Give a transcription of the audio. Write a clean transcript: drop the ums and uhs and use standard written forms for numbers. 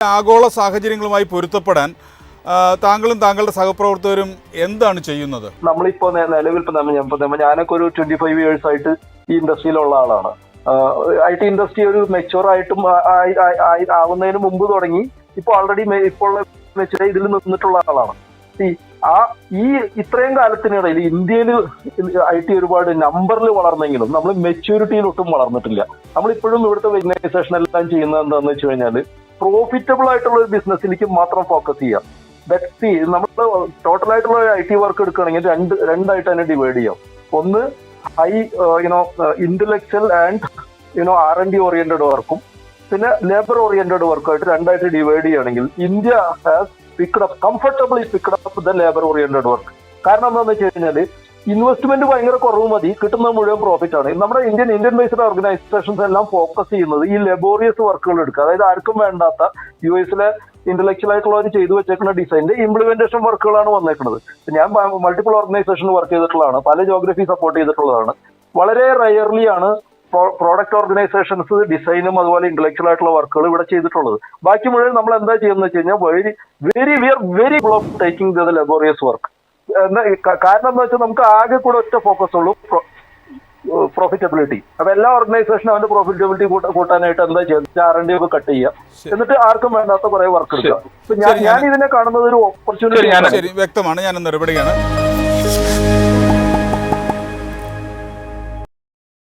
ആഗോള സാഹചര്യങ്ങളുമായി പൊരുത്തപ്പെടാൻ താങ്കളും താങ്കളുടെ സഹപ്രവർത്തകരും എന്താണ് ചെയ്യുന്നത്? നമ്മളിപ്പോ നിലവിൽ ഞാനൊക്കെ ഒരു 25 years ആയിട്ട് ഈ ഇൻഡസ്ട്രിയിലുള്ള ആളാണ്. IT ഇൻഡസ്ട്രി ഒരു മെച്ചുവർ ആയിട്ടും ആവുന്നതിന് മുമ്പ് തുടങ്ങി ഇപ്പോൾ ഓൾറെഡി ഇപ്പോൾ ഇതിൽ നിന്നിട്ടുള്ള ആളാണ്. ഈ ഇത്രയും കാലത്തിനിടയിൽ ഇന്ത്യയിൽ IT ഒരുപാട് നമ്പറിൽ വളർന്നെങ്കിലും നമ്മൾ മെച്യൂരിറ്റിയിൽ ഒട്ടും വളർന്നിട്ടില്ല. നമ്മളിപ്പോഴും ഇവിടുത്തെ ഓർഗനൈസേഷൻ എല്ലാം ചെയ്യുന്നത് എന്താണെന്ന് വെച്ച് കഴിഞ്ഞാൽ പ്രോഫിറ്റബിൾ ആയിട്ടുള്ള ഒരു ബിസിനസ്സിലേക്ക് മാത്രം ഫോക്കസ് ചെയ്യാം. നമ്മൾ ടോട്ടലായിട്ടുള്ള IT വർക്ക് എടുക്കുകയാണെങ്കിൽ രണ്ടായിട്ട് തന്നെ ഡിവൈഡ് ചെയ്യാം. ഒന്ന് high intellectual and R&D oriented വർക്കും പിന്നെ ലേബർ ഓറിയന്റഡ് വർക്കുമായിട്ട് രണ്ടായിട്ട് ഡിവൈഡ് ചെയ്യുകയാണെങ്കിൽ India has comfortably picked up the labour oriented work. കാരണം എന്താണെന്ന് വെച്ച് കഴിഞ്ഞാൽ ഇൻവെസ്റ്റ്മെന്റ് ഭയങ്കര കുറവ് മതി, കിട്ടുന്നത് മുഴുവൻ പ്രോഫിറ്റ് ആണ്. നമ്മുടെ ഇന്ത്യൻ ബേസ്ഡ് ഓർഗനൈസേഷൻസ് എല്ലാം ഫോക്കസ് ചെയ്യുന്നത് ഈ ലെബോറിയസ് വർക്കുകൾ എടുക്കുക. അതായത് ആർക്കും വേണ്ടാത്ത US ഇന്റലക്ച്വൽ ആയിട്ടുള്ളവർ ചെയ്തു വെച്ചേക്കുന്ന ഡിസൈനിന്റെ ഇംപ്ലിമെന്റേഷൻ വർക്കുകളാണ് വന്നേക്കുന്നത്. ഞാൻ മൾട്ടിപ്പിൾ ഓർഗനൈസേഷനിൽ വർക്ക് ചെയ്തിട്ടുള്ളതാണ്, പല ജോഗ്രഫി സപ്പോർട്ട് ചെയ്തിട്ടുള്ളതാണ്. വളരെ റയർലി ആണ് പ്രോഡക്റ്റ് ഓർഗനൈസേഷൻസ് ഡിസൈനും അതുപോലെ ഇന്റലക്ച്വൽ ആയിട്ടുള്ള വർക്കുകൾ ഇവിടെ ചെയ്തിട്ടുള്ളത്. ബാക്കി മുഴുവൻ നമ്മൾ എന്താ ചെയ്യുന്നത് വെച്ച് കഴിഞ്ഞാൽ we are very full of taking the laborious work. കാരണം എന്താ വെച്ചാൽ നമുക്ക് ആകെ കൂടെ ഒറ്റ ഫോക്കസ് ഉള്ളൂ, പ്രോഫിറ്റബിലിറ്റി. അപ്പൊ എല്ലാ ഓർഗനൈസേഷനും അവന്റെ പ്രോഫിറ്റബിലിറ്റി കൂട്ടാനായിട്ട് എന്താ ചെയ്യുക, R&D ഒക്കെ കട്ട് ചെയ്യുക, എന്നിട്ട് ആർക്കും വേണ്ടാത്ത കുറെ വർക്ക് എടുക്കുക. ഞാൻ ഇതിനെ കാണുന്നത് ഒരു ഓപ്പർച്യൂണിറ്റി. വ്യക്തമാണ്, ഞാൻ ഇടപെടുകയാണ്.